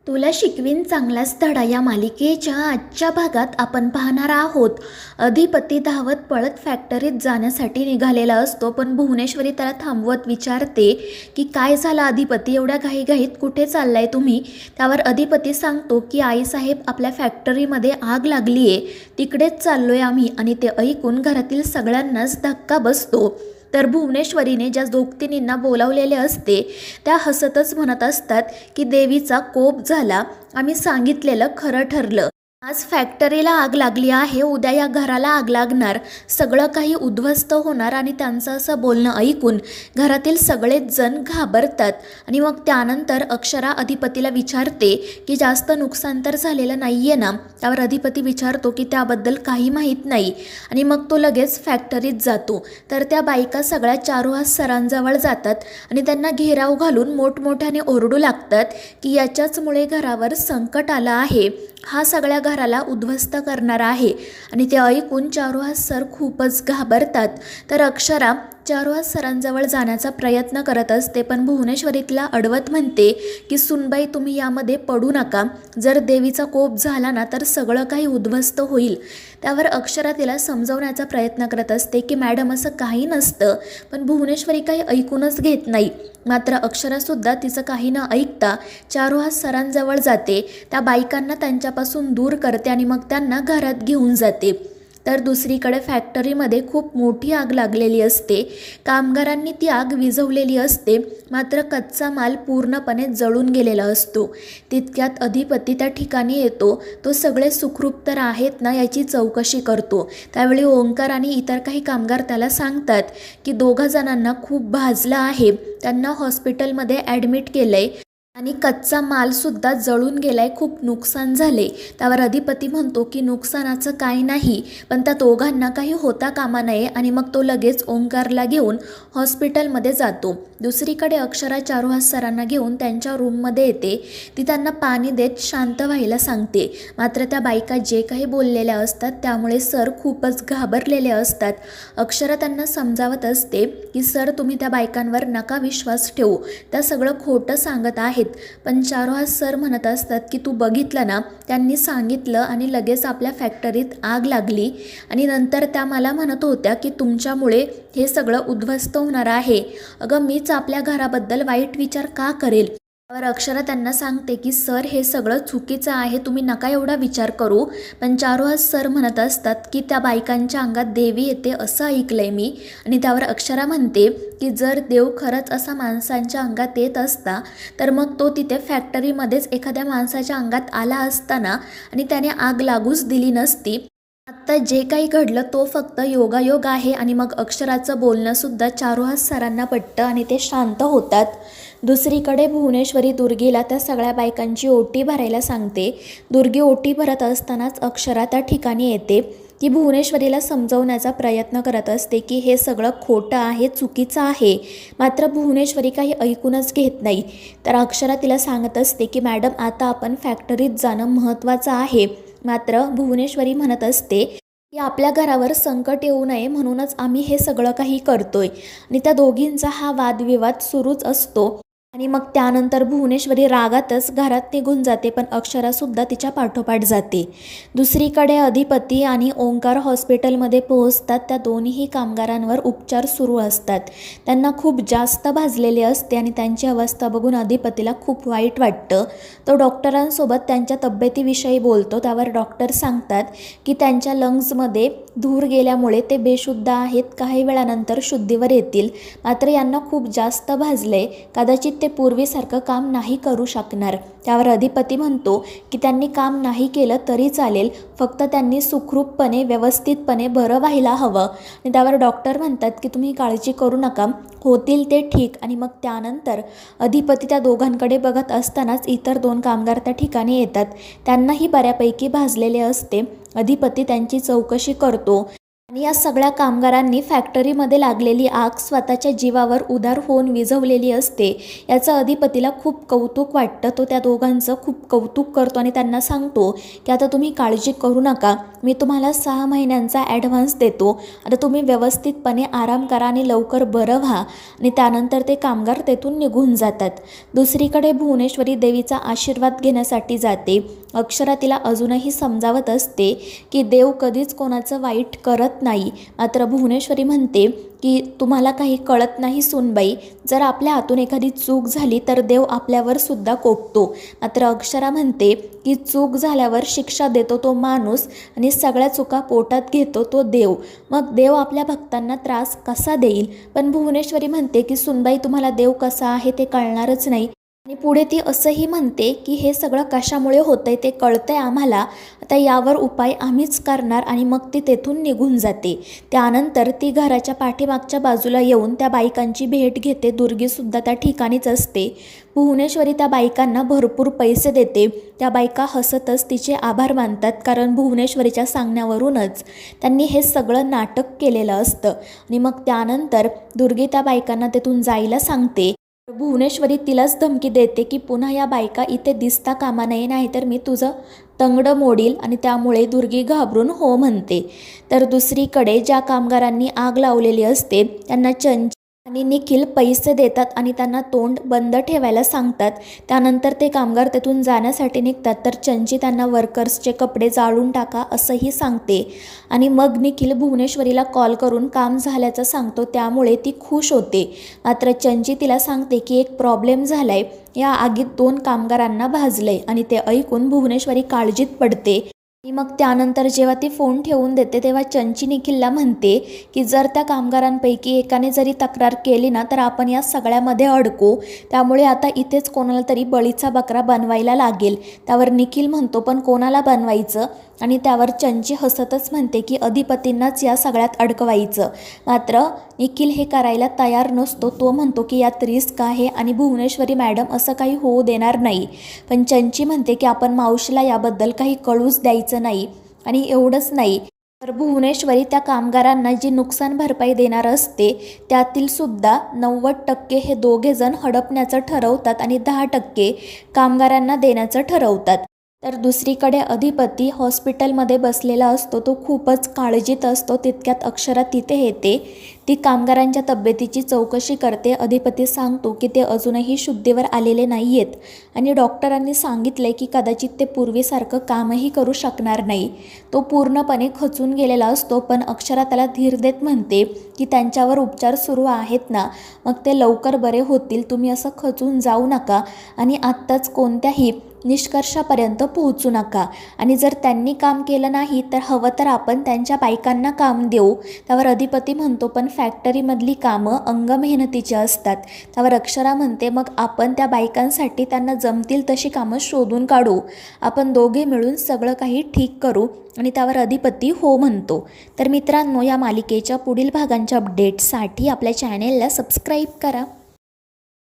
तुला शिकवीन चांगलाच धडा या मालिकेच्या आजच्या भागात आपण पाहणार आहोत. अधिपती धावत पळत फॅक्टरीत जाण्यासाठी निघालेला असतो, पण भुवनेश्वरी त्याला थांबवत विचारते की काय झालं अधिपती, एवढ्या घाईघाईत कुठे चाललाय तुम्ही? त्यावर अधिपती सांगतो की आईसाहेब, आपल्या फॅक्टरीमध्ये आग लागली आहे, तिकडेच चाललोय आम्ही. आणि ते ऐकून घरातील सगळ्यांनाच धक्का बसतो. तर भुवनेश्वरीने ज्या दोघतींना बोलावलेले असते त्या हसतच म्हणत असतात की देवीचा कोप झाला, आम्ही सांगितलेलं खरं ठरलं. आज फॅक्टरीला आग लागली आहे, उद्या या घराला आग लागणार, सगळं काही उद्ध्वस्त होणार. आणि त्यांचं असं बोलणं ऐकून घरातील सगळेच जण घाबरतात. आणि मग त्यानंतर अक्षरा अधिपतीला विचारते की जास्त नुकसान तर झालेलं नाही आहे ना? त्यावर अधिपती विचारतो की त्याबद्दल काही माहीत नाही. आणि मग तो लगेच फॅक्टरीत जातो. तर त्या बायका सगळ्या चारोहास सरांजवळ जातात आणि त्यांना घेराव घालून मोठमोठ्याने ओरडू लागतात की याच्याचमुळे घरावर संकट आलं आहे, हा सगळ्या घराला उद्ध्वस्त करणार आहे. आणि ते ऐकून चारुहास सर खूपच घाबरतात. तर अक्षरा चारुहास सरांजवळ जाण्याचा प्रयत्न करत असते, पण भुवनेश्वरी तिला अडवत म्हणते की सुनबाई, तुम्ही यामध्ये पडू नका, जर देवीचा कोप झाला ना तर सगळं काही उद्ध्वस्त होईल. त्यावर अक्षरा तिला समजवण्याचा प्रयत्न करत असते की मॅडम, असं काही नसतं. पण भुवनेश्वरी काही ऐकूनच घेत नाही. मात्र अक्षरासुद्धा तिचं काही न ऐकता चारुहास सरांजवळ जाते, त्या बायकांना त्यांच्यापासून दूर करते आणि मग त्यांना घरात घेऊन जाते. तर दुसरीकडे फॅक्टरीमध्ये खूप मोठी आग लागलेली असते. कामगारांनी ती आग विझवलेली असते, मात्र कच्चा माल पूर्णपणे जळून गेलेला असतो. तितक्यात अधिपती त्या ठिकाणी येतो. तो सगळे सुखरूप तर आहेत ना याची चौकशी करतो. त्यावेळी ओंकार आणि इतर काही कामगार त्याला सांगतात की दोघा जणांना खूप भाजलं आहे, त्यांना हॉस्पिटलमध्ये ॲडमिट केलंय आणि कच्चा मालसुद्धा जळून गेलाय, खूप नुकसान झाले. त्यावर अधिपती म्हणतो की नुकसानाचं काही नाही, पण त्या दोघांना काही होता कामा नये. आणि मग तो लगेच ओंकारला घेऊन हॉस्पिटलमध्ये जातो. दुसरीकडे अक्षरा चारुहास सरांना घेऊन त्यांच्या रूममध्ये येते. ती त्यांना पाणी देत शांत व्हायला सांगते. मात्र त्या बायका जे काही बोललेल्या असतात त्यामुळे सर खूपच घाबरलेले असतात. अक्षरा त्यांना समजावत असते की सर, तुम्ही त्या बायकांवर नका विश्वास ठेवू, त्या सगळं खोटं सांगत आहेत. पण चारुहास सर म्हणत असतात की तू बघितलं ना, त्यांनी सांगितलं आणि लगेच आपल्या फॅक्टरीत आग लागली. आणि नंतर त्या मला म्हणत होत्या की तुमच्यामुळे हे सगळं उद्ध्वस्त होणार आहे. अगं, मीच आपल्या घराबद्दल वाईट विचार का करेल? त्यावर अक्षरा त्यांना सांगते की सर, हे सगळं चुकीचं आहे, तुम्ही नका एवढा विचार करू. पण चारुहास सर म्हणत असतात की त्या बायकांच्या अंगात देवी येते असं ऐकलंय मी. आणि त्यावर अक्षरा म्हणते की जर देव खरंच असा माणसांच्या अंगात येत असता तर मग तो तिथे फॅक्टरीमध्येच एखाद्या माणसाच्या अंगात आला असताना आणि त्याने आग लागूच दिली नसती. आत्ता जे काही घडलं तो फक्त योगायोग आहे. आणि मग अक्षराचं बोलणंसुद्धा चारुहास सरांना पटतं आणि ते शांत होतात. दुसरीकडे भुवनेश्वरी दुर्गीला त्या सगळ्या बायकांची ओटी भरायला सांगते. दुर्गी ओटी भरत असतानाच अक्षरा त्या ठिकाणी येते. ती भुवनेश्वरीला समजवण्याचा प्रयत्न करत असते की हे सगळं खोटं आहे, चुकीचं आहे. मात्र भुवनेश्वरी काही ऐकूनच घेत नाही. तर अक्षरा तिला सांगत असते की मॅडम, आता आपण फॅक्टरीत जाणं महत्त्वाचं आहे. मात्र भुवनेश्वरी म्हणत असते की आपल्या घरावर संकट येऊ नये म्हणूनच आम्ही हे सगळं काही करतोय. आणि त्या दोघींचा हा वादविवाद सुरूच असतो. आणि मग त्यानंतर भुवनेश्वरी रागातच घरात निघून जाते, पण अक्षरासुद्धा तिच्या पाठोपाठ जाते. दुसरीकडे अधिपती आणि ओंकार हॉस्पिटलमध्ये पोहोचतात. त्या दोन्हीही कामगारांवर उपचार सुरू असतात. त्यांना खूप जास्त भाजलेले असते आणि त्यांची अवस्था बघून अधिपतीला खूप वाईट वाटतं. तो डॉक्टरांसोबत त्यांच्या तब्येतीविषयी बोलतो. त्यावर डॉक्टर सांगतात की त्यांच्या लंग्समध्ये धूर गेल्यामुळे ते बेशुद्ध आहेत, काही वेळानंतर शुद्धीवर येतील. मात्र यांना खूप जास्त भाजले, कदाचित ते पूर्वीसारखं काम नाही करू शकणार. त्यावर अधिपती म्हणतो की त्यांनी काम नाही केलं तरी चालेल, फक्त त्यांनी सुखरूपपणे व्यवस्थितपणे बरं व्हायला हवं. आणि त्यावर डॉक्टर म्हणतात की तुम्ही काळजी करू नका, होतील ते ठीक. आणि मग त्यानंतर अधिपती त्या दोघांकडे बघत असतानाच इतर दोन कामगार त्या ठिकाणी येतात. त्यांनाही बऱ्यापैकी भाजलेले असते. अधिपती त्यांची चौकशी करतो आणि या सगळ्या कामगारांनी फॅक्टरीमध्ये लागलेली आग स्वतःच्या जीवावर उदार होऊन विझवलेली असते. याचं अधिपतीला खूप कौतुक वाटतं. तो त्या दोघांचं खूप कौतुक करतो आणि त्यांना सांगतो की आता तुम्ही काळजी करू नका, मी तुम्हाला 6 महिन्यांचा ॲडव्हान्स देतो. आता तुम्ही व्यवस्थितपणे आराम करा आणि लवकर बरं व्हा. आणि त्यानंतर ते कामगार तेथून निघून जातात. दुसरीकडे भुवनेश्वरी देवीचा आशीर्वाद घेण्यासाठी जाते. अक्षरा तिला अजूनही समजावत असते की देव कधीच कोणाचं वाईट करत नाही. मात्र भुवनेश्वरी म्हणते की तुम्हाला काही कळत नाही सूनबाई, जर आपल्या हातून एखादी चूक झाली तर देव आपल्यावर सुद्धा कोपतो. मात्र अक्षरा म्हणते की चूक झाल्यावर शिक्षा देतो तो माणूस आणि सगळ्या चुका पोटात घेतो तो देव. मग देव आपल्या भक्तांना त्रास कसा देईल? पण भुवनेश्वरी म्हणते की सूनबाई, तुम्हाला देव कसा आहे ते कळणारच नाही. आणि पुढे ती असंही म्हणते की हे सगळं कशामुळे होतंय ते कळतंय आम्हाला, आता यावर उपाय आम्हीच करणार. आणि मग ती तेथून निघून जाते. त्यानंतर ती घराच्या पाठीमागच्या बाजूला येऊन त्या बायकांची भेट घेते. दुर्गीसुद्धा त्या ठिकाणीच असते. भुवनेश्वरी त्या बायकांना भरपूर पैसे देते. त्या बायका हसतच तिचे आभार मानतात, कारण भुवनेश्वरीच्या सांगण्यावरूनच त्यांनी हे सगळं नाटक केलेलं असतं. आणि मग त्यानंतर दुर्गी त्या बायकांना तेथून जायला सांगते. भुवनेश्वरी तिलाच धमकी देते की पुन्हा या बायका इथे दिसता कामा नये, नाहीतर मी तुझं तंगडं मोडील. आणि त्यामुळे दुर्गी घाबरून हो म्हणते. तर दुसरीकडे ज्या कामगारांनी आग लावलेली असते त्यांना चंचल आणि निखिल पैसे देतात आणि त्यांना तोंड बंद ठेवायला सांगतात. त्यानंतर ते कामगार तेथून जाण्यासाठी निघतात. तर चंची त्यांना वर्कर्सचे कपडे जाळून टाका असंही सांगते. आणि मग निखिल भुवनेश्वरीला कॉल करून काम झाल्याचं सांगतो, त्यामुळे ती खुश होते. मात्र चंची तिला सांगते की एक प्रॉब्लेम झालाय, या आगीत 2 कामगारांना भाजलंय. आणि ते ऐकून भुवनेश्वरी काळजीत पडते. आणि मग त्यानंतर जेव्हा ती फोन ठेवून देते तेव्हा चंची निखिलला म्हणते की जर त्या कामगारांपैकी एकाने जरी तक्रार केली ना तर आपण या सगळ्यामध्ये अडकू, त्यामुळे आता इथेच कोणाला तरी बळीचा बकरा बनवायला लागेल. त्यावर निखिल म्हणतो पण कोणाला बनवायचं? आणि त्यावर चंची हसतच म्हणते की अधिपतींनाच या सगळ्यात अडकवायचं. मात्र निखिल हे करायला तयार नसतो. तो म्हणतो की यात रिस्क आहे आणि भुवनेश्वरी मॅडम असं काही होऊ देणार नाही. पण चंची म्हणते की आपण मावशीला याबद्दल काही कळूच द्यायचं नाही. आणि एवढंच नाही तर भुवनेश्वरी त्या कामगारांना जी नुकसान भरपाई देणार असते त्यातील सुद्धा 90% हे दोघे जण हडपण्याचं ठरवतात आणि 10% कामगारांना देण्याचं ठरवतात. तर दुसरीकडे अधिपती हॉस्पिटलमध्ये बसलेला असतो. तो खूपच काळजीत असतो. तितक्यात अक्षरा तिथे येते. ती कामगारांच्या तब्येतीची चौकशी करते. अधिपती सांगतो की ते अजूनही शुद्धीवर आलेले नाही आहेत आणि डॉक्टरांनी सांगितले की कदाचित ते पूर्वीसारखं कामही करू शकणार नाही. तो पूर्णपणे खचून गेलेला असतो. पण अक्षरा त्याला धीर देत म्हणते की त्यांच्यावर उपचार सुरू आहेत ना, मग ते लवकर बरे होतील. तुम्ही असं खचून जाऊ नका आणि आत्ताच कोणत्याही निष्कर्षापर्यंत पोहोचू नका. आणि जर त्यांनी काम केलं नाही तर हवं तर आपण त्यांच्या बायकांना काम देऊ. त्यावर अधिपती म्हणतो पण फॅक्टरीमधली कामं अंग मेहनतीची असतात. त्यावर अक्षरा म्हणते मग आपण त्या बायकांसाठी त्यांना जमतील तशी कामं शोधून काढू. आपण दोघे मिळून सगळं काही ठीक करू. आणि त्यावर अधिपती हो म्हणतो. तर मित्रांनो, या मालिकेच्या पुढील भागांच्या अपडेट्ससाठी आपल्या चॅनेलला सबस्क्राईब करा.